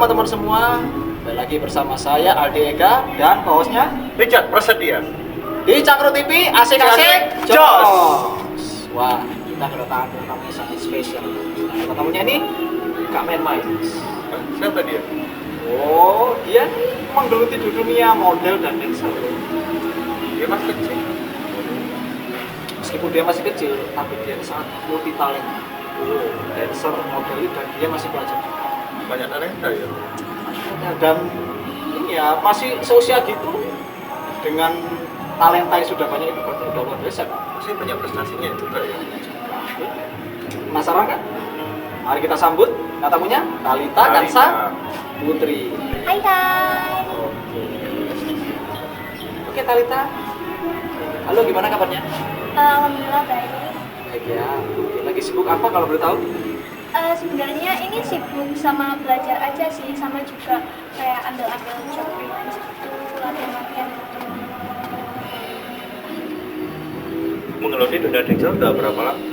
teman-teman semua, kembali lagi bersama saya Aldi Ega dan co-hostnya Richard Prasetya. di Cakro TV asik-asik jos. Wah, kita kedatangan tamu yang sangat spesial. Nah, tamunya ini gak main-main. Siapa dia? Oh, dia menggeluti di dunia model dan dancer. Dia masih kecil. Meskipun dia masih kecil, tapi dia sangat multi talenta. Dancer, model, dan dia masih belajar. Banyak talenta ya. Dan ini ya masih seusia gitu dengan talenta yang sudah banyak itu berarti udah luar biasa. Masih banyak prestasinya juga ya. Penasaran kan? Mari kita sambut tamunya Talitha Kansa Putri. Hai hai. Oke Talitha. Halo, gimana kabarnya? Alhamdulillah baik. Baik ya. Lagi sibuk apa kalau boleh tahu? Sebenarnya ini sibuk sama belajar aja sih, sama juga kayak ambil-ambil job freelance gitu, latihan-latihan gitu. Menggeluti dunia dancer udah berapa lama?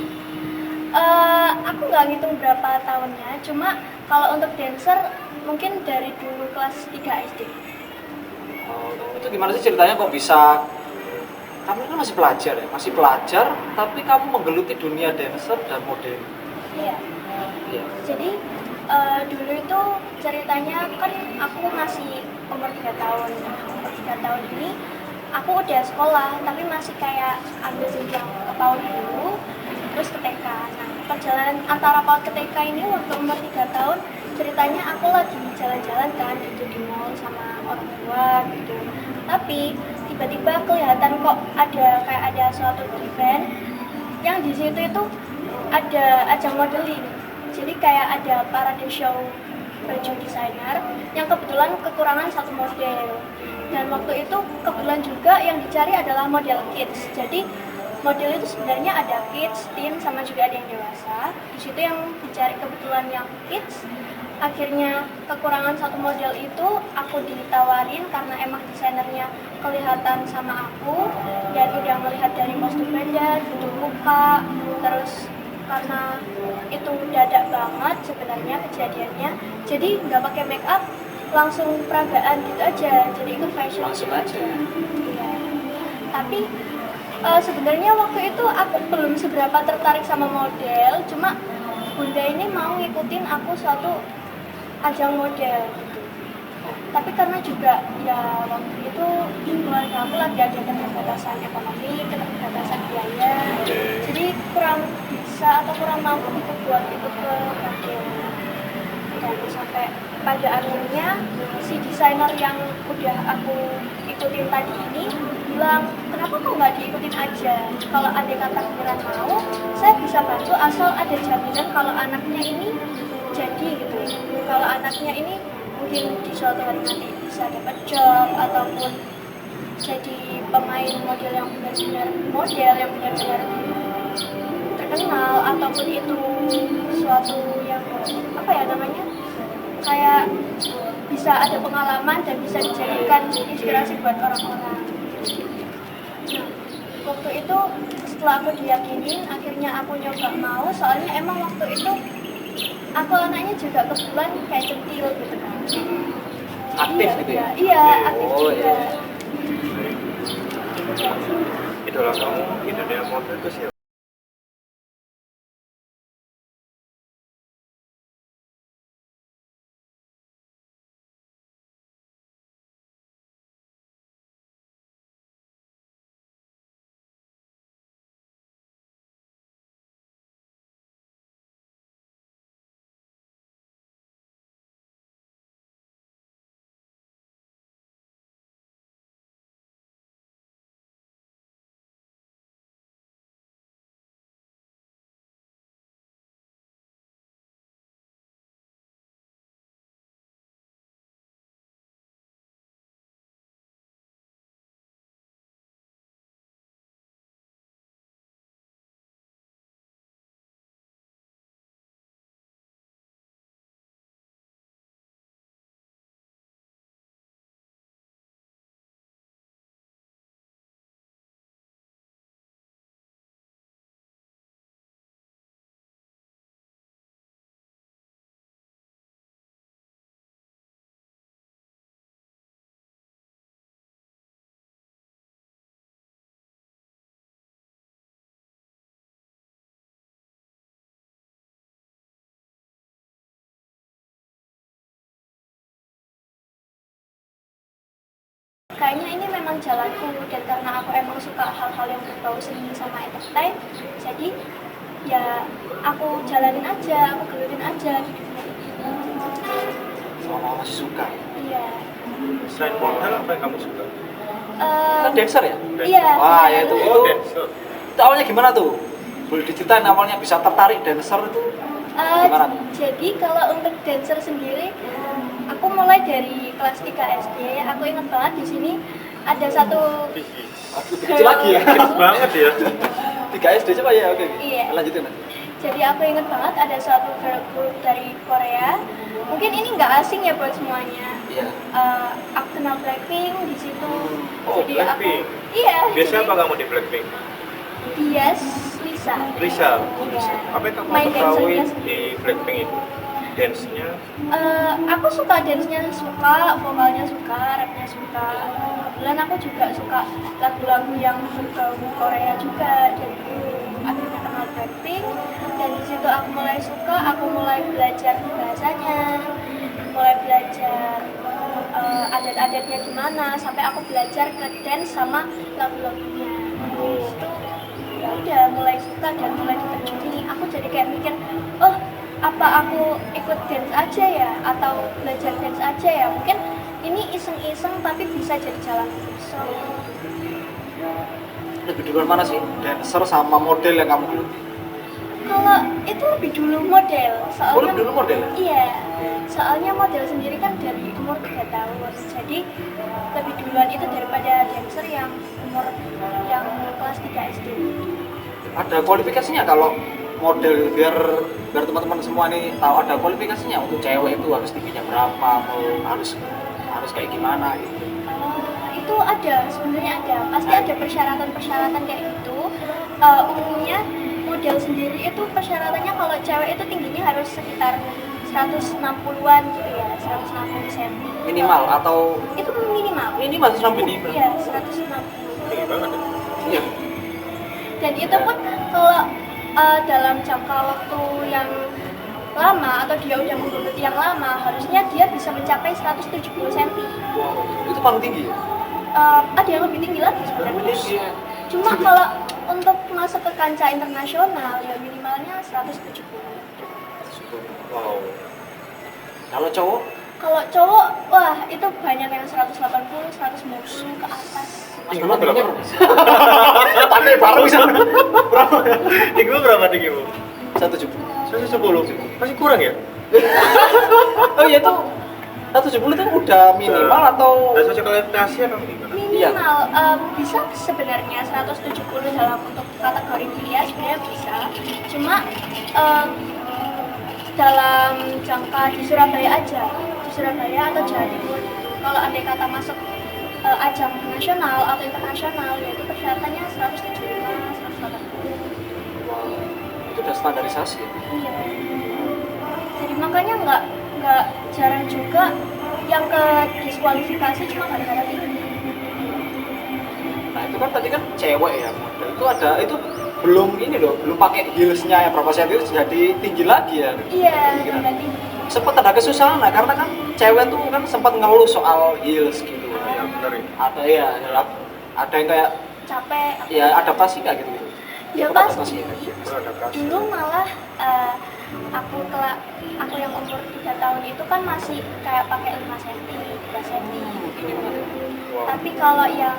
Aku nggak ngitung berapa tahunnya, cuma kalau untuk dancer mungkin dari dulu kelas 3 SD. Oh, itu gimana sih ceritanya kok bisa? Kamu kan masih pelajar ya, masih pelajar, tapi kamu menggeluti dunia dancer dan model. Iya. Iya. Jadi dulu itu ceritanya kan aku masih umur 3 tahun. Nah, umur 3 tahun ini aku udah sekolah, tapi masih kayak ambil jenjang ke PAUD dulu, terus ke TK. Nah, perjalanan antara PAUD ke TK ini waktu umur 3 tahun, ceritanya aku lagi jalan-jalan kan gitu di mall sama orang tua gitu. Tapi tiba-tiba kelihatan kok ada suatu event yang di situ itu ada ajang modeling. Jadi kayak ada parade show baju desainer yang kebetulan kekurangan satu model. Dan waktu itu kebetulan juga yang dicari adalah model kids. Jadi model itu sebenarnya ada kids, teen, sama juga ada yang dewasa. Di situ yang dicari kebetulan yang kids. Akhirnya kekurangan satu model itu aku ditawarin karena emang desainernya kelihatan sama aku dan udah melihat dari kostum beda, tutup muka, terus karena itu dadak banget sebenarnya kejadiannya, jadi nggak pakai make up, langsung peragaan gitu aja, jadi ikut fashion Langsung gitu aja. Iya. Tapi sebenarnya waktu itu aku belum seberapa tertarik sama model, cuma bunda ini mau ngikutin aku suatu ajang model gitu. Tapi karena juga ya waktu itu keluarga aku lagi ada keterbatasan ekonomi, keterbatasan biaya, jadi kurang bisa atau kurang mampu untuk buat ikut ke model. Dan sampai pada akhirnya si desainer yang udah aku ikutin tadi ini bilang, kenapa kok nggak diikutin aja? Kalau ada kata beneran mau, saya bisa bantu asal ada jaminan kalau anaknya ini jadi gitu. Kalau anaknya ini mungkin di suatu hari nanti bisa dapat job ataupun jadi pemain model yang benar-benar terkenal, ataupun itu suatu yang apa ya namanya, kayak bisa ada pengalaman dan bisa dijadikan inspirasi buat orang-orang. Nah, waktu itu setelah aku diyakinin, akhirnya aku nyoba mau, soalnya emang waktu itu aku anaknya juga kebetulan kayak centil gitu kan. Aktif gitu ya? Iya, aktif Oh, juga. iya. Idola kamu di dunia model itu siapa? kayaknya ini memang jalanku, dan karena aku emang suka hal-hal yang berbau seni sama entertain, jadi ya aku jalanin aja, aku gelutin aja di dunia ini. Sama masih suka. Iya. Selain model apa yang kamu suka? Kan dancer ya? Iya. Wah, ya itu. Oh, dancer. Itu awalnya gimana tuh? Boleh diceritain awalnya bisa tertarik dancer itu gimana tuh? Jadi kalau untuk dancer sendiri, aku mulai dari kelas 3 SD. Aku ingat banget di sini ada satu Aduh, kecil lagi ya. Keren banget ya. 3 SD coba ya, oke. Iya. Lanjutin nanti. Jadi aku ingat banget ada suatu girl group dari Korea. Mungkin ini nggak asing ya buat semuanya. Iya. Aku kenal Blackpink di situ. Oh, Jadi Blackpink. Iya. Biasa jadi apa kamu di Blackpink? Bias Lisa. Lisa. Iya. Apa yang kamu Main ketahui dancernya. di Blackpink itu? Dance-nya? Aku suka dance-nya suka, vokalnya suka, rapnya suka. Kebetulan aku juga suka lagu-lagu yang berbau Korea juga. Jadi akhirnya kenal Blackpink, dan di situ aku mulai suka, aku mulai belajar bahasanya, mulai belajar adat-adatnya gimana, sampai aku belajar ke dance sama lagu-lagunya. Di situ ya udah mulai suka dan mulai diterjuni. Aku jadi kayak mikir, oh apa aku ikut dance aja ya, atau belajar dance aja ya, mungkin ini iseng-iseng tapi bisa jadi jalan. So Lebih duluan mana sih? Dancer sama model yang kamu geluti? kalau itu lebih dulu model, soalnya Oh, lebih dulu model? iya, soalnya model sendiri kan dari umur 3 tahun, jadi lebih duluan itu daripada dancer yang umur yang kelas 3 SD. Ada kualifikasinya kalau model, biar teman-teman semua ini tahu ada kualifikasinya untuk cewek itu harus tingginya berapa, harus kayak gimana gitu. Itu ada, sebenarnya ada, pasti ada persyaratan kayak gitu. Umumnya model sendiri itu persyaratannya kalau cewek itu tingginya harus sekitar 160-an gitu ya, 160 cm. Minimal atau Itu minimal. minimal 160? Iya, 160. Tinggi banget ya? Iya. Dan itu pun kalau dalam jangka waktu yang lama atau dia udah menggeluti yang lama, harusnya dia bisa mencapai 170 cm. Wow, itu paling tinggi ya? Ada yang lebih tinggi lagi Lebih sebenarnya. tinggi ya? Cuma kalau untuk masuk ke kancah internasional ya minimalnya 170. Wow. Kalau cowok? Kalau cowok, wah itu banyak yang 180, 190 ke atas. Mas Tinggimu Bambang berapa? tingginya pandai baru sana. Berapa? Tinggimu berapa tinggimu? 170. 110. Masih kurang ya? Oh iya tuh 170 itu udah minimal atau Ada sosialisasi apa gimana? Minimal bisa sebenarnya 170 dalam untuk kategori pria sebenarnya bisa. Cuma dalam jangka di Surabaya aja, di Surabaya atau Jawa Timur gitu. Kalau andai kata masuk ajang nasional atau internasional, yaitu persyaratannya 175, 180. Wow, itu udah standarisasi ya? Iya. Jadi makanya nggak jarang juga yang ke diskualifikasi cuma gara-gara tinggi. Nah itu kan tadi kan cewek ya model itu ada, itu belum ini loh, belum pakai heelsnya yang berapa senti itu jadi tinggi lagi ya? Iya, Pikiran. udah tinggi. Sempat ada kesusahan lah, karena kan cewek tuh kan sempat ngeluh soal heels gitu. Ya benar ya. Ada ya, ada yang kayak Capek. ya adaptasi kayak gitu. Ya Pernah pasti. adaptasi ya? Beradaptasi. Dulu malah aku yang umur 3 tahun itu kan masih kayak pakai 5 cm, 3 cm gitu. Wow. Tapi kalau yang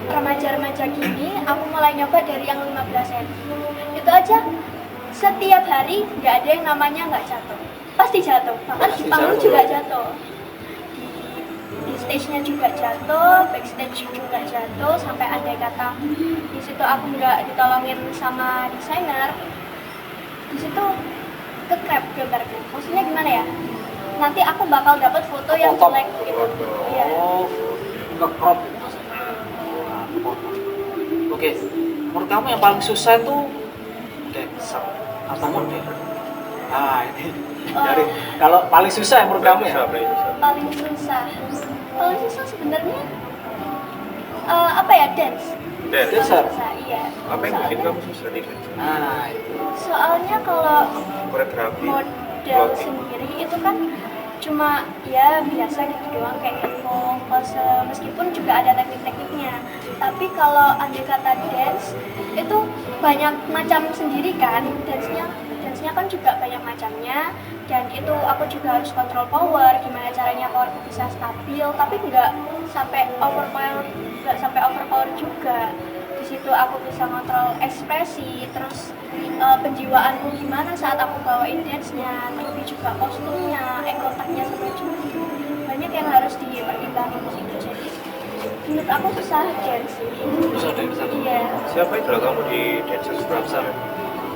remaja-remaja gini, aku mulai nyoba dari yang 15 cm. Itu aja setiap hari nggak ada yang namanya nggak jatuh. Pasti jatuh, bahkan di Pasti panggung jatuh. juga jatuh. Di stage-nya juga jatuh, backstage juga jatuh, sampai andai kata di situ aku nggak ditolongin sama desainer, di situ ke-crap gambarnya. Maksudnya gimana ya? Nanti aku bakal dapat foto yang Potong. jelek gitu. Iya. Oh, nge-crop gitu maksudnya. Oke, menurut kamu yang paling susah itu dancer atau model? Nah ini dari kalau paling susah yang menurut kamu ya? Paling susah. Paling susah sebenarnya apa ya, dance. Dan Dancer. Susah, iya. apa yang bikin kamu susah di dance? Nah itu. Soalnya kalau Koreografi, model clothing. sendiri itu kan cuma ya biasa gitu doang kayak hippo, pose, meskipun juga ada teknik-tekniknya. Tapi kalau andai kata dance itu banyak macam sendiri kan, dance-nya kan juga banyak macamnya, dan itu aku juga harus kontrol power, gimana caranya powerku bisa stabil tapi nggak sampai overpower juga. Di situ aku bisa ngontrol ekspresi, terus penjiwaanku gimana saat aku bawain dance-nya, terlebih juga kostumnya, eye contact-nya sampai juri. Banyak yang harus dipertimbangkan di situ. Jadi menurut aku susah dance sih. Susah deh bisa. Iya. Siapa idola kamu di Dancers Brapsa?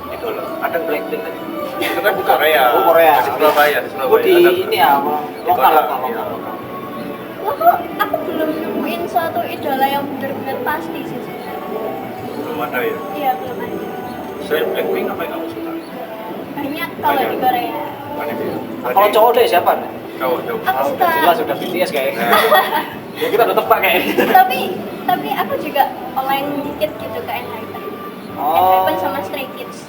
Idola. Ada Blackpink tadi. Itu kan di Korea. Oh, Korea. Di Surabaya. Oh, di ini ya, Di lokal. kota. Iya. Wah, kok aku belum nemuin suatu idola yang benar-benar pasti sih sebenarnya. Belum ada ya. Iya, belum ada. Selain Blackpink apa yang kamu suka? Banyak kalau di Korea. Banyak ya. Kalau cowok deh siapa? Cowok. Aku Oh, suka. udah jelas sudah BTS kayaknya. Ya kita udah tebak kayaknya. tapi aku juga oleng dikit gitu ke Enhypen. Oh. Enhypen sama Stray Kids.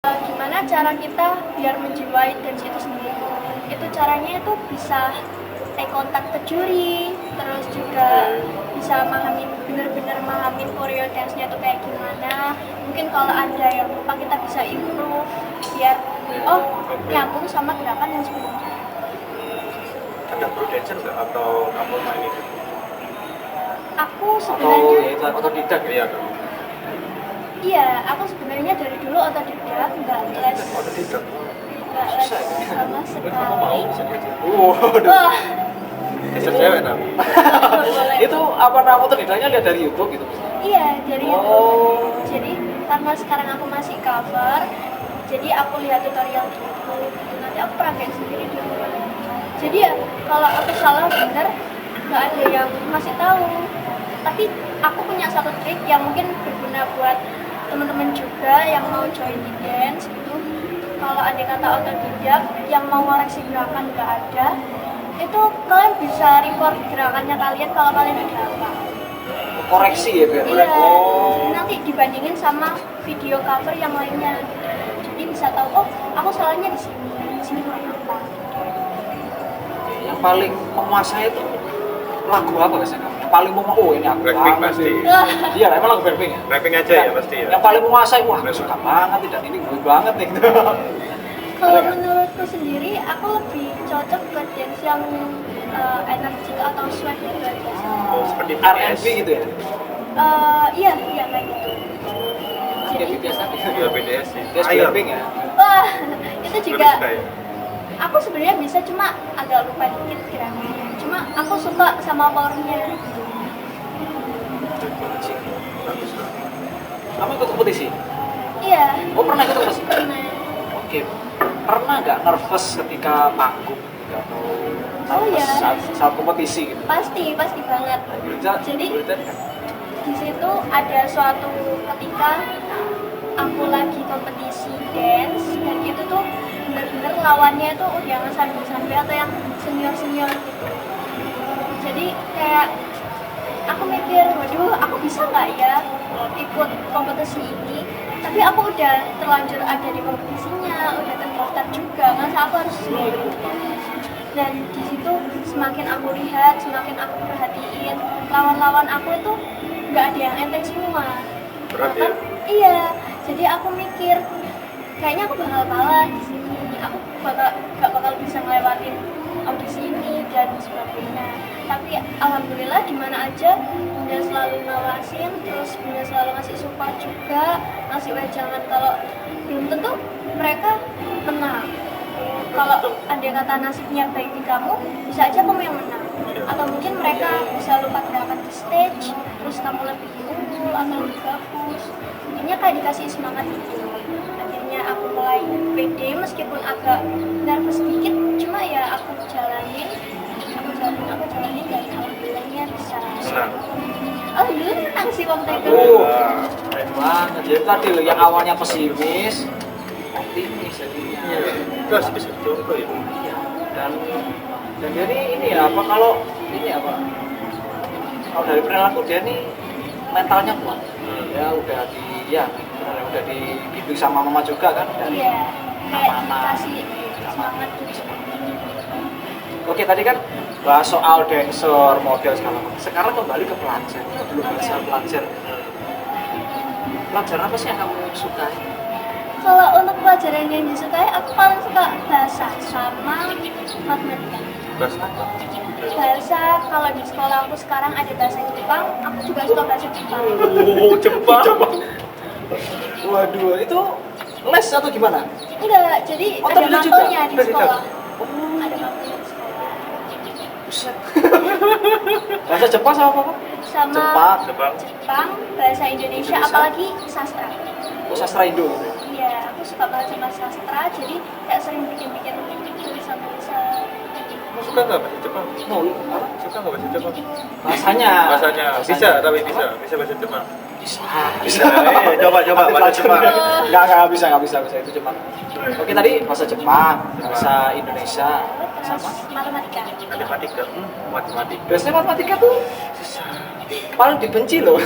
Gimana cara kita biar menjiwai dance itu sendiri? Itu caranya itu bisa eye contact ke juri, terus juga bisa bener-bener mahamin choreo dance-nya itu kayak gimana. Mungkin kalau ada yang lupa kita bisa improve biar nyambung sama gerakan yang sebelumnya. Ada pro dancer nggak atau kamu main itu? Aku Atau sebenarnya ya itu otodidak ya. iya, aku sebenarnya dari dulu otodidak, nggak les Otodidak. Susah ya. sama Kamu mau sekali. sendiri? Wah, Dancer cewek tapi. boleh. Itu apa nama otodidaknya lihat dari YouTube gitu. Iya, dari Oh. YouTube. Jadi karena sekarang aku masih cover, jadi aku lihat tutorial di YouTube. Nanti aku praktek sendiri di rumah. Jadi ya kalau aku salah bener, nggak ada yang masih tahu. Tapi aku punya satu trik yang mungkin berguna buat teman-teman juga yang mau join di dance itu. Kalau ada kata otodidak yang mau ngoreksi gerakan nggak ada, itu kalian bisa record gerakannya kalian kalau kalian udah apa. Koreksi ya biar. Iya, Oh. nanti dibandingin sama video cover yang lainnya. Jadi bisa tahu, oh aku salahnya di sini kurang apa. Yang paling menguasai itu lagu apa guys? Yang paling ini aku Blackpink banget pasti. sih. Iya, emang lagu Blackpink ya. Blackpink aja ya pasti ya. Yang paling menguasai, wah aku suka banget tidak ini gue banget nih. Gitu. Kalau Ada nggak? menurutku sendiri, aku lebih cocok ke dance yang energik atau sweat gitu aja. Oh, seperti R&B gitu ya. Iya kayak gitu. Kayak Jadi, BTS tadi. Iya BTS sih. BTS Ayo. Blackpink ya. wah itu Lebih juga. suka ya? Aku sebenarnya bisa cuma agak lupa dikit gerakannya. Cuma aku suka sama powernya. Bagus lah. Kamu ikut kompetisi? Iya. Oh pernah ikut kompetisi? Pernah. Oke. Pernah nggak nervous ketika panggung gitu, atau Oh ya, saat kompetisi gitu. pasti banget. Jadi Berita kan? di situ ada suatu ketika aku lagi kompetisi dance dan itu tuh bener-bener lawannya itu udah sampai atau yang senior gitu. Jadi kayak aku mikir, waduh aku bisa nggak ya ikut kompetisi ini, tapi aku udah terlanjur ada di kompetisinya, udah terdaftar juga, masa aku harus sendiri. Dan di situ semakin aku lihat, semakin aku perhatiin lawan-lawan aku itu nggak ada yang enteng semua. Berat ya? Bahkan, iya, jadi aku mikir kayaknya aku bakal kalah di sini, aku gak bakal bisa ngelewatin audisi ini dan sebagainya. Tapi alhamdulillah dimana aja Bunda selalu ngawasin, terus Bunda selalu ngasih support juga, ngasih wejangan kalau belum tentu mereka menang. Kalau ada kata nasibnya baik di kamu, bisa aja kamu yang menang. Atau mungkin mereka bisa lupa gerakan di stage, terus kamu lebih unggul atau lebih bagus. Intinya kayak dikasih semangat gitu. Akhirnya aku mulai pede meskipun agak nervous sedikit, cuma ya aku jalanin dan alhamdulillahnya bisa. Oh dulu menang sih waktu itu. Keren banget. Jadi tadi lo yang awalnya pesimis, optimis jadinya. Terus bisa coba ya. Iya. Dan dia ini ya apa kalau ini apa? Kalau dari perilaku dia nih mentalnya kuat. Ya udah udah dibimbing sama mama juga kan dari Iya, kayak amanah. dikasih semangat gitu. Oke, tadi kan bahas soal dancer, model segala macam. Sekarang kembali ke pelajar. Kita belum bahas soal pelajar. Pelajaran apa sih yang kamu sukai? Kalau untuk pelajaran yang disukai, aku paling suka bahasa sama matematika. Bahasa, kalau di sekolah aku sekarang ada bahasa Jepang, aku juga suka bahasa Jepang. Oh, Jepang. Waduh, itu les atau gimana? Enggak, jadi Oh, ada terlihat juga? mapelnya di Udah sekolah. ditaruh. Ada mapelnya di sekolah. Buset. Bahasa Jepang sama apa? Sama Jepang. Jepang, bahasa Indonesia, Indonesia. apalagi sastra. Oh, sastra Indo gitu. Iya, aku suka banget sama sastra, jadi kayak sering bikin tulisan-tulisan. Kamu suka nggak bahasa Jepang? Mau apa? Suka nggak bahasa Jepang? Bahasanya. Bisa, tapi bisa bahasa Jepang. Bisa. Coba bahasa Jepang. Enggak bisa itu Jepang. Oke, tadi bahasa Jepang, bahasa Indonesia, Terus sama matematika. Matematika. Matematika. biasanya matematika tuh paling dibenci loh.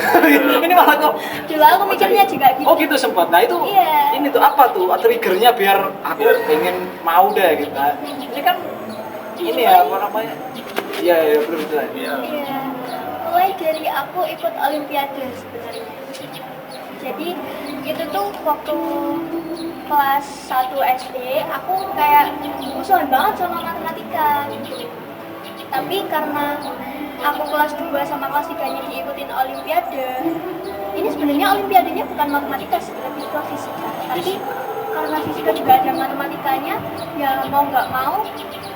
Ini malah kok. Dulu aku mikirnya juga gitu. Oh gitu sempat. Nah itu Iya. ini tuh apa tuh triggernya biar aku pengen mau deh gitu. Nah, ini kan ini ya apa namanya? Iya belum itu. Iya. Iya. Mulai dari aku ikut olimpiade sebenarnya. Jadi itu tuh waktu kelas 1 SD aku kayak musuhan banget sama matematika gitu. Tapi karena aku kelas 2 sama kelas 3-nya diikutin olimpiade, ini sebenarnya olimpiadenya bukan matematika sih, lebih ke fisika. Tapi karena fisika juga ada matematikanya, ya mau nggak mau,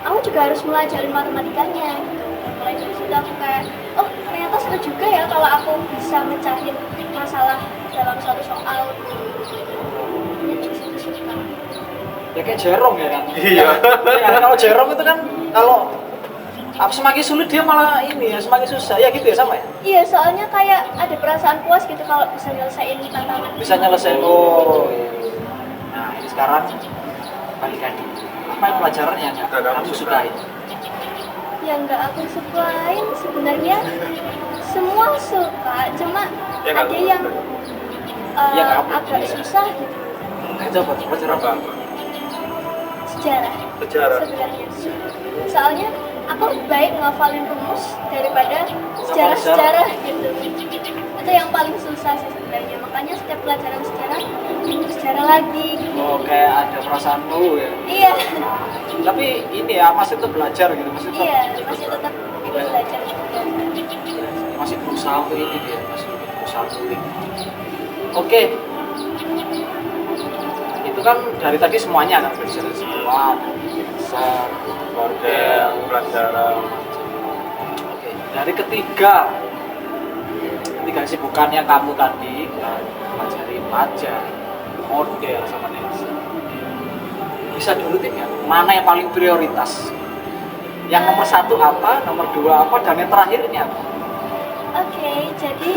aku juga harus belajar matematikanya gitu. Mulai dari situ aku kayak, oh ternyata seru juga ya kalau aku bisa mecahin masalah dalam suatu soal. Ini dari situ suka. Ya kayak Jerome ya kan. Iya. Ya, kalau Jerome itu kan kalau semakin sulit dia malah ini ya semakin susah ya gitu ya sama ya. Iya, soalnya kayak ada perasaan puas gitu kalau bisa nyelesain tantangan. Bisa nyelesain oh. Iya. Nah ini sekarang balik lagi. Apa yang pelajaran yang kamu sukai? Yang nggak aku sukain sebenarnya semua suka, cuma Ya, nggak ada suka. yang Ya, nggak apa. agak susah gitu. Coba pelajaran apa? Sejarah Sejarah. sebenarnya. Soalnya aku lebih baik ngafalin rumus daripada sejarah. sejarah gitu. Itu yang paling susah sih sebenarnya. Makanya setiap pelajaran sejarah, sejarah lagi gitu. Oh kayak ada perasaan malu ya. Iya, Tapi ini ya masih tetap belajar gitu masih tetap. iya, masih tetap belajar juga. Masih berusaha untuk ini dia masih berusaha untuk ini. Oke. Itu kan dari tadi semuanya kan belajar semua, besar, Model, pelajaran. Oke. Dari ketiga kesibukan yang kamu tadi pelajari pelajar, model sama dancer. Bisa diurutin ya? Mana yang paling prioritas? Yang nomor 1 apa, nomor 2 apa, dan yang terakhir ini apa? Oke, jadi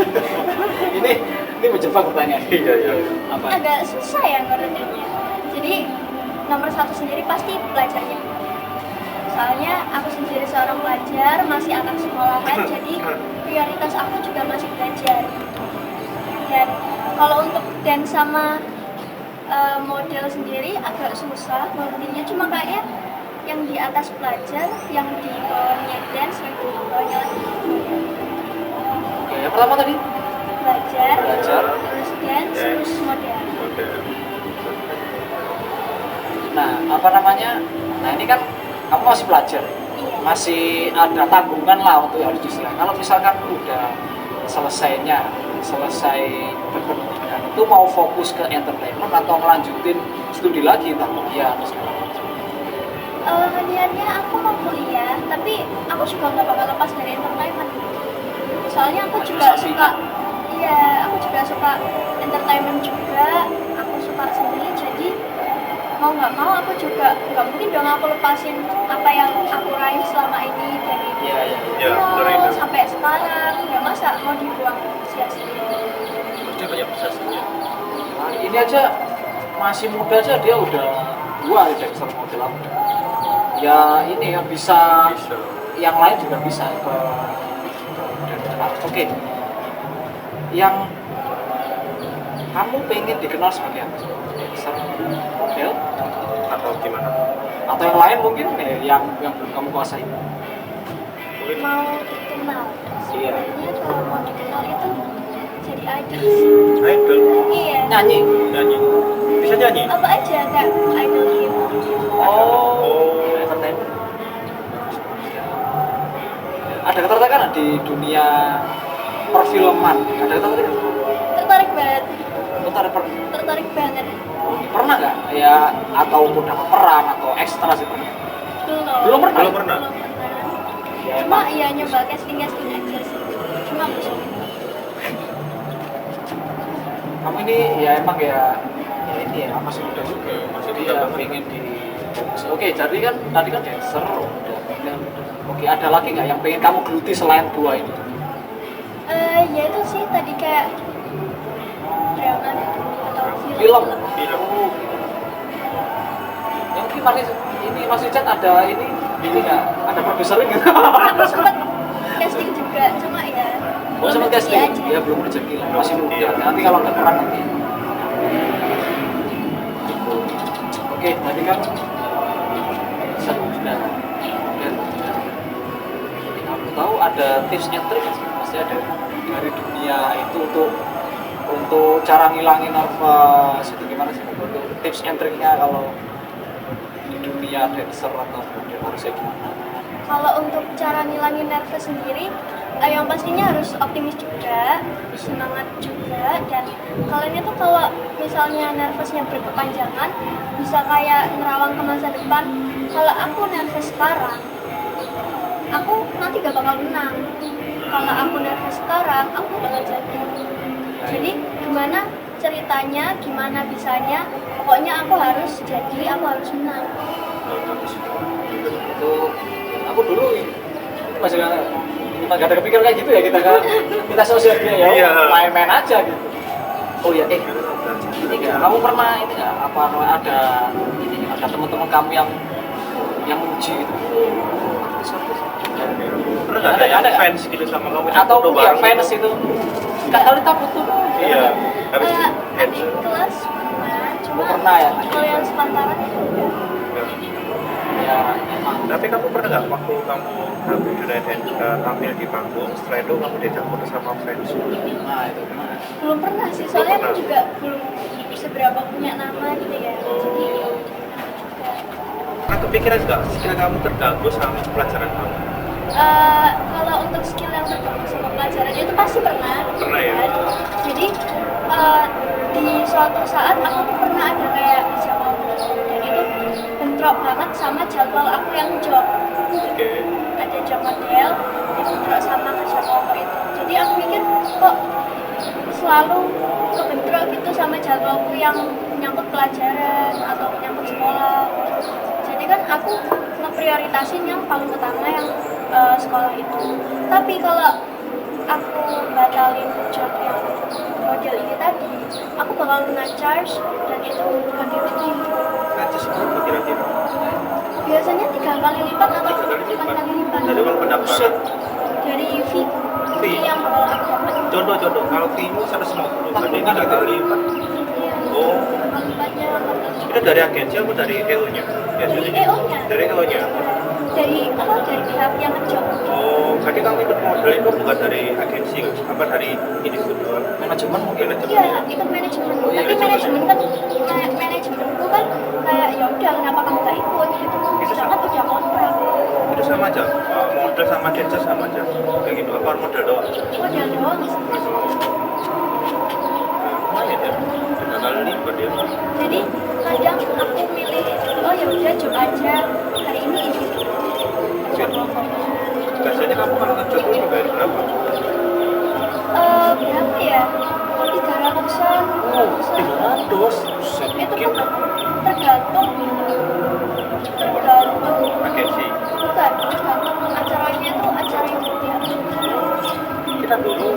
ini menjebak pertanyaan. Iya, iya. Apa? agak susah ya ngurutinnya. Jadi nomor 1 sendiri pasti pelajarnya. Soalnya aku sendiri seorang pelajar, masih anak sekolahan, jadi prioritas aku juga masih belajar. Dan kalau untuk dance sama model sendiri agak susah ngurutinnya, cuma kayaknya yang di atas pelajar, yang di bawahnya dance, yang di bawahnya lagi Oke, yang pertama tadi? belajar, Belajar. terus dance, terus model. Oke. Nah, apa namanya? Nah, ini kan kamu masih pelajar. Iya. Masih ada tanggungan lah untuk harus diselesaikan. Kalau misalkan udah selesai berpendidikan, itu mau fokus ke entertainment atau melanjutin studi lagi, entah kuliah atau segala macam. Niatnya aku mau kuliah, tapi aku juga nggak bakal lepas dari entertainment. Soalnya aku juga suka, iya, aku juga suka entertainment juga. Aku suka sendiri, jadi mau nggak mau aku juga nggak mungkin dong aku lepasin apa yang aku raih selama ini dari Iya, iya. Ya, benar nol itu. sampai sekarang. Ya masa mau dibuang sia-sia? Dia banyak prestasinya. Nah, ini aja masih muda aja dia udah 2 dancer model aku. Ya ini yang bisa, Bisa. yang lain juga bisa. Oke, yang kamu pengen dikenal sebagai apa? Dancer, model, Atau gimana? atau yang lain mungkin yang belum kamu kuasai? Mungkin Mau dikenal. Iya. Sebenarnya kalau mau dikenal itu jadi idol. idol, Iya. Nyanyi. nyanyi. Bisa nyanyi? Apa aja kayak idol gitu. Oh, entertainment. Ada ketertarikan di dunia perfilman? Ada ketertarikan? Tertarik banget. Tertarik Tertarik banget. pernah nggak? Ya atau udah peran atau ekstra sih pernah? Belum pernah? Belum pernah. Belum pernah. Ya, Cuma emang. ya nyoba casting aja sih. Cuma aku suka. Kamu ini ya emang ya ini ya masih muda juga, Masih jadi muda ya banget. pengen di. Oke, jadi kan tadi kan dancer udah kan. Oke, ada lagi nggak yang pengen kamu geluti selain 2 ini? Ya itu sih tadi kayak drama atau film. Film. Film. Oh. Ya mungkin Mas Richard ada ini nggak? Ada produsernya nggak? Aku sempat casting juga, cuma ya. Oh, sama belum rezeki casting? aja. Ya belum rezeki lah, masih muda. Nanti kalau ada peran nanti. Oke, tadi kan sudah. Dan aku tahu ada tips and trick nggak sih? Pasti ada dari dunia itu untuk cara ngilangin nervous itu gimana sih? Untuk tips and tricknya kalau di dunia dancer atau model harusnya gimana? Kalau untuk cara ngilangin nervous sendiri, yang pastinya harus optimis juga, semangat juga, dan kalian itu kalau misalnya nervousnya berkepanjangan, bisa kayak nerawang ke masa depan. Kalau aku nervous sekarang, aku nanti gak bakal menang. Kalau aku nervous sekarang, aku bakal jatuh. Jadi gimana ceritanya, gimana bisanya, pokoknya aku harus jadi, aku harus menang. Itu aku dulu masih nggak ada kepikiran kayak gitu ya, kita sosial media ya Iya. main-main aja gitu. Oh ya ini nggak, kamu pernah ini nggak apa ada ini nggak, ada teman-teman kamu yang uji gitu? Pernah nggak ada yang Ada nggak? fans gitu sama kamu? Atau Foto ya bareng fans gitu? itu nggak kali takut tuh? Iya. Habis Adik kelas pernah, cuma Oh, pernah ya? kalau yang sepantaran itu enggak. Ya emang. Tapi kamu pernah nggak waktu kamu tampil di tampil di panggung, setelah itu kamu diajak foto sama fans? Nah itu gimana? Belum pernah sih, soalnya pernah. aku juga belum seberapa punya nama gitu ya. Jadi ya udah juga. Pernah kepikiran nggak skill kamu terganggu sama pelajaran kamu? Kalau untuk skill yang tergabung sama pelajaran itu pasti pernah. Pernah ya? Kan? Jadi di suatu saat aku tuh pernah ada kayak jadwal dan itu bentrok banget sama jadwal aku yang job. Oke. Ada job model dibentrok sama jadwal itu. Jadi aku mikir kok selalu kebentrok gitu sama jadwalku yang menyangkut pelajaran atau menyangkut sekolah. Jadi kan aku ngeprioritasin yang paling utama yang sekolah itu. Tapi kalau aku batalin job yang model ini tadi, aku bakal kena charge dan itu bukan direview. Nanti seberapa kira-kira? Biasanya 3 kali lipat atau 4 kali lipat Dari uang pendapatan. dari fee yang bakal aku dapat. Contoh, kalau fee-mu 150, berarti 3 kali lipat. Iya. Oh, Kali lipatnya 4 itu dari agensi apa dari EO-nya? dari EO-nya. Dari EO-nya. Dari pihak yang kerja. Oh, berarti kamu ikut model itu bukan dari agensi, apa dari individual? Manajemen mungkin. Iya, ikut manajemen. Oh, iya, Tapi manajemen kan manajemenku kan kayak ya udah kenapa kamu gak ikut gitu. Sedangkan udah kontrak. Itu sama aja, model sama dancer sama aja. Kayak gitu, apa model doang? Model doang sih. Lumayan ya, 3 kali lipat ya. Jadi kadang aku milih oh ya udah coba aja hari ini Biasanya kamu kalau ngejob itu dibayar berapa? berapa ya? 300-an. Oh, 300. Itu kan tergantung Agensi. bukan tergantung acaranya itu acara yang setiap Kita dulu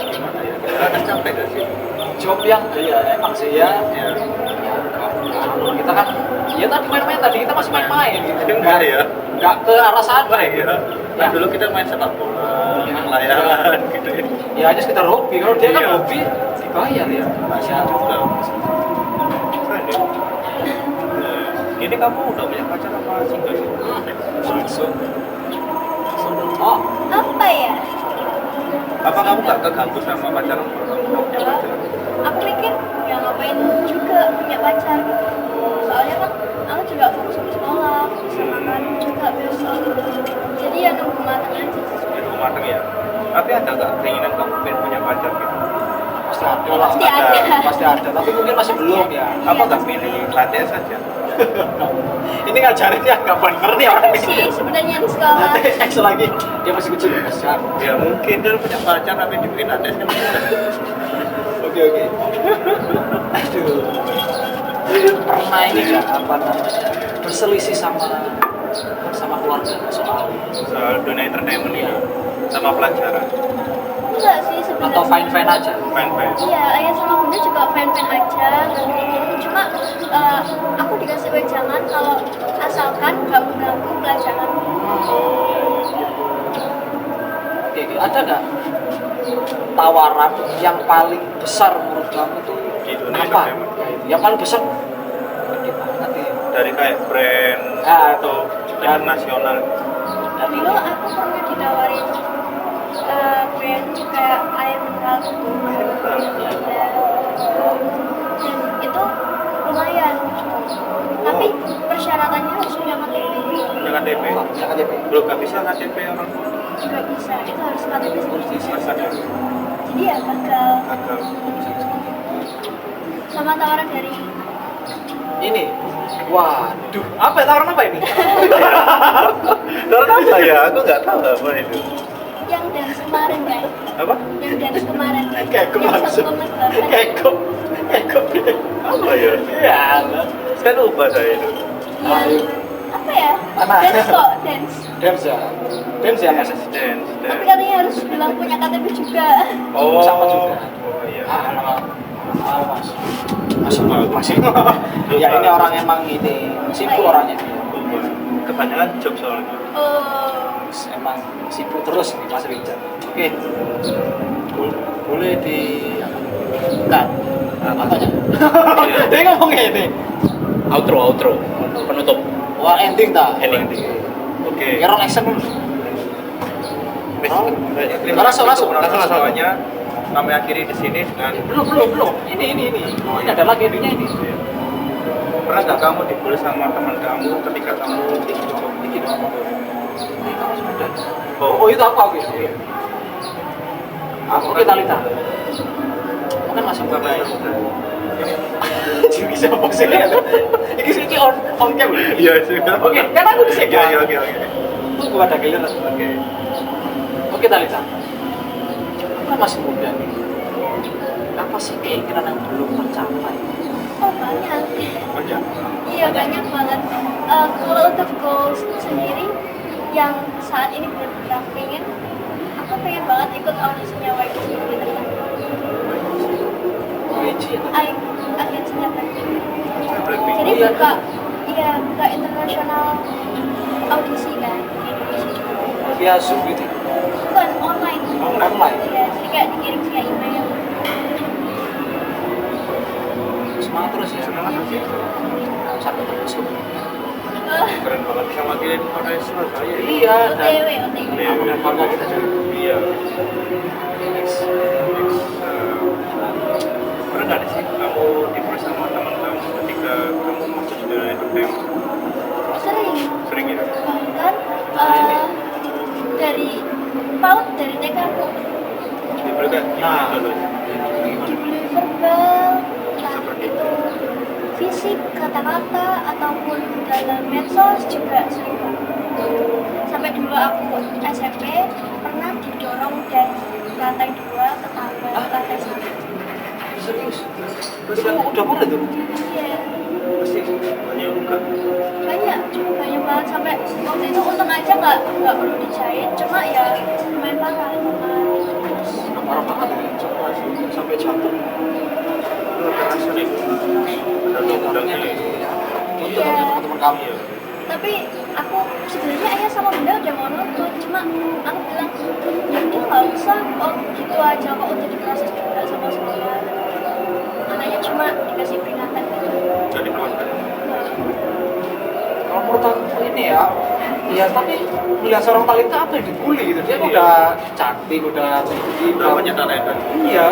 gimana ya? Kita ada capek gak sih? Job yang ya emang sih ya. Ya. Kita kan ya tadi main-main tadi kita masih main-main gitu. Enggak ya? Enggak ke arah sana. Baik ya. Nah, dulu kita main sepak bola, main layangan gitu ya. Ya aja sekitar hobi. Kalau dia kan Iya. hobi dibayar ya. Masih juga. Keren ya. Ini kamu udah punya pacar apa single sih? Langsung. Oh, apa ya? Apa kamu gak keganggu sama pacar kamu? Udah punya pacar? Aku mikir ya ngapain juga punya pacar. Soalnya kan aku juga fokus sama sekolah, fokus sama kan juga besok. Jadi ya nunggu matang aja sih. Di rumah matang ya. Tapi ada gak keinginan kamu pengen punya pacar gitu? pasti ada lah. Pasti ada. Pasti ada. Tapi mungkin masih belum ya. Apa gak pilih latihan saja? Ini ngajarinnya nggak bener nih orang Sih ini. sebenarnya di sekolah. Nanti X lagi dia masih kecil besar. Ya mungkin dia punya pacar tapi dibikin latihan kan bisa. Oke. Aduh. Pernah ini nggak apa namanya berselisih sama keluarga soal Soal dunia entertainment ya. Sama pelajaran. Enggak sih sebenarnya. atau fine aja? Fine. Iya, ayah sama bunda juga fan-fan aja dan gitu. Cuma aku dikasih wejangan kalau asalkan nggak mengganggu pelajaran. Oke. Ada nggak tawaran yang paling besar menurut kamu itu Di dunia apa? entertainment. Yang paling besar nanti Dari kayak brand Ah, atau internasional. Dulu aku pernah ditawarin brand kayak air mineral gitu. Iya. Dan itu lumayan. Tapi persyaratannya harus punya KTP. Punya KTP. jangan JP. Belum gak bisa KTP orang Nggak bisa, itu harus KTP sendiri. KTP. Jadi ya gagal. Agak. Sama tawaran dari Ini, waduh, apa ya, tawaran apa ini? Tawaran apa ya? Aku nggak tahu apa itu. yang dance kemarin guys. Apa? Yang dance kemarin. Kayak Yang maksud, 1,8. kekop. Apa ya? Ya, Saya lupa saya itu. Yang apa ya? Mana? Dance kok, dance. Dance ya mas. Dance. Tapi katanya harus bilang punya KTP juga. Oh. Sama juga. Oh iya. Masih. Ya ini orang emang ini sibuk orangnya. Lupa. Kebanyakan job soalnya. Oh, Emang sibuk terus nih Mas Rizal. Oke. Boleh di enggak. Apanya? Dia ngomongnya ini. Outro. Penutup. Wah, ending ta? Ending. Oke. Ya roll action dulu. Terima kasih Langsung. semuanya. Kami akhiri di sini dengan Belum. Ini. Oh, ini ada lagi endingnya ini. pernah nggak kamu dibully sama teman kamu ketika kamu Dikit dong. Ini kamu sudah. oh Oh, itu apa gitu? Oke, Talita. Mungkin masih karena muda ya. itu sudah Jadi siapa sih? Ini on cam. iya sih Oke, kan aku di sini. oke Tunggu ada giliran. Oke, Talita. Kan masih muda nih. Apa sih keinginan yang belum tercapai? oh banyak. aja Iya, Iya banyak banget. Kalau untuk goals sendiri yang saat ini benar-benar aku pengen banget ikut audisinya YG gitu kan. YG itu Agensinya Blackpink. Blackpink. Jadi Iya, buka internasional audisi kan di Indonesia juga. via Zoom gitu. Bukan online. Online. Iya, jadi kayak dikirim via email. Semangat terus ya. Semangat terus ya. Sampai terus. Keren banget bisa wakilin kota Surabaya. Iya, dan OTW. aku dan bangga kita jadi. Iya. Next. Pernah nggak sih kamu dibahas sama teman kamu ketika kamu masuk di dunia entertainment? Sering. Sering ya? Bahkan dari PAUD dari TK aku Diberikan Nah. contohnya. dibeli verbal, entah itu fisik, kata-kata ataupun dalam medsos juga sering banget. Sampai dulu aku SMP pernah didorong dari lantai 2 ke lantai 1. Serius. Udah pernah tuh? Iya, Pasti banyak luka. banyak banget sampai waktu itu untung aja nggak perlu dijahit, cuma ya lumayan parah. Parah banget ini. Sampai jatuh. Lu terasa nih. Ada undangnya nih. Itu kan teman-teman kami ya. Tapi aku sebenarnya ayah sama bunda udah mau nonton, cuma aku bilang ya udah nggak usah, oh gitu aja kok udah diproses juga sama sekolah. Anaknya cuma dikasih peringatan gitu. Jadi keluarga. Kalau menurut aku ini ya, ya tapi melihat seorang talenta apa yang dibully gitu. Dia Iya. udah cantik, udah tinggi, Udah banyak talenta. Iya.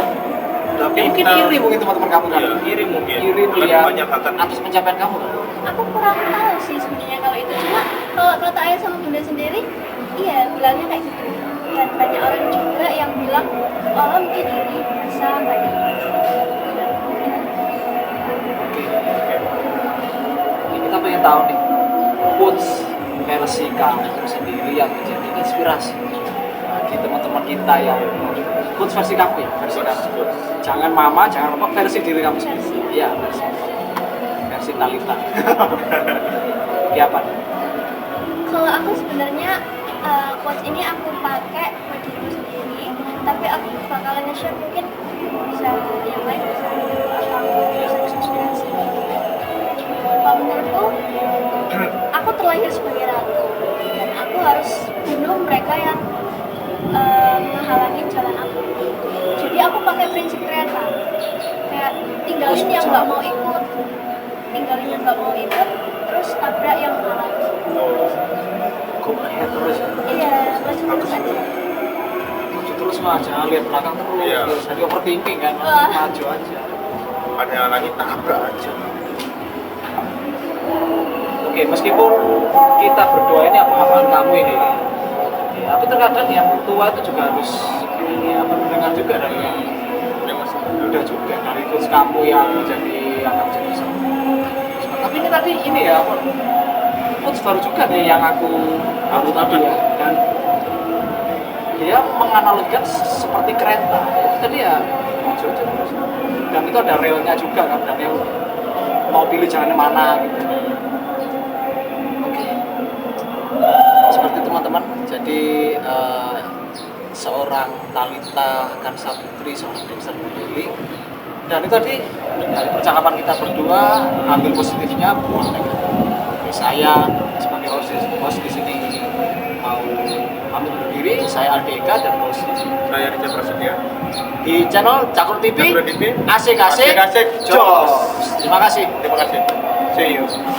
Tapi Ya, mungkin kita- iri mungkin teman-teman kamu kan. Iya, iri mungkin. Iri Karena melihat banyak bakat. atas pencapaian kamu kan. Aku kurang tahu sih sebenarnya kalau itu, cuma kalau kata ayah sama bunda sendiri, iya bilangnya kayak gitu. Dan banyak orang juga yang bilang, oh mungkin iri bisa kayak gitu. Oke. Ini kita pengen tahu nih, quotes versi kamu sendiri yang menjadi inspirasi bagi teman-teman kita yang quotes versi kamu ya, versi kamu. Jangan mama, jangan apa, versi diri kamu sendiri. Iya, versi Talita. Iya apa? Kalau aku sebenarnya quotes ini aku pakai buat diriku sendiri, tapi aku bakalan nge-share mungkin bisa yang lain bisa apa bisa inspirasi. Kalau menurutku, aku terlahir sebagai ratu dan aku harus bunuh mereka yang menghalangi jalan aku. Jadi aku pakai prinsip kereta, kayak tinggalin yang nggak mau ikut, terus tabrak yang menghalangi. Go ahead terus. Iya, terus aja. Maju terus mah, jangan lihat belakang terus. Iya. Jadi overthinking kan, Wah. maju aja. Ada yang lagi tabrak aja. Oke, meskipun kita berdoa ini apa-apaan kamu ini, ya, tapi terkadang yang tua itu juga harus ini apa mendengar juga dari Yang masih udah juga dari coach kamu yang menjadi akan jadi sama. Tapi ini tadi ini ya, apa, coach baru juga nih yang aku tadi ya, dan dia menganalogikan seperti kereta. Itu tadi ya maju aja terus. Dan itu ada relnya juga kan, dan yang mau pilih jalan mana gitu. Oke. Seperti teman-teman, jadi seorang Talita Kansa Putri, seorang dancer Lili. Dan itu tadi dari percakapan kita berdua, ambil positifnya, buang negatif. Oke, saya sebagai host di sini mau pamit undur diri. Saya Aldeka dan host di sini. saya Richard Prasetya. Di channel Cakur TV, Cakur TV, asik-asik, asik-asik, jos. Terima kasih. Terima kasih. See you.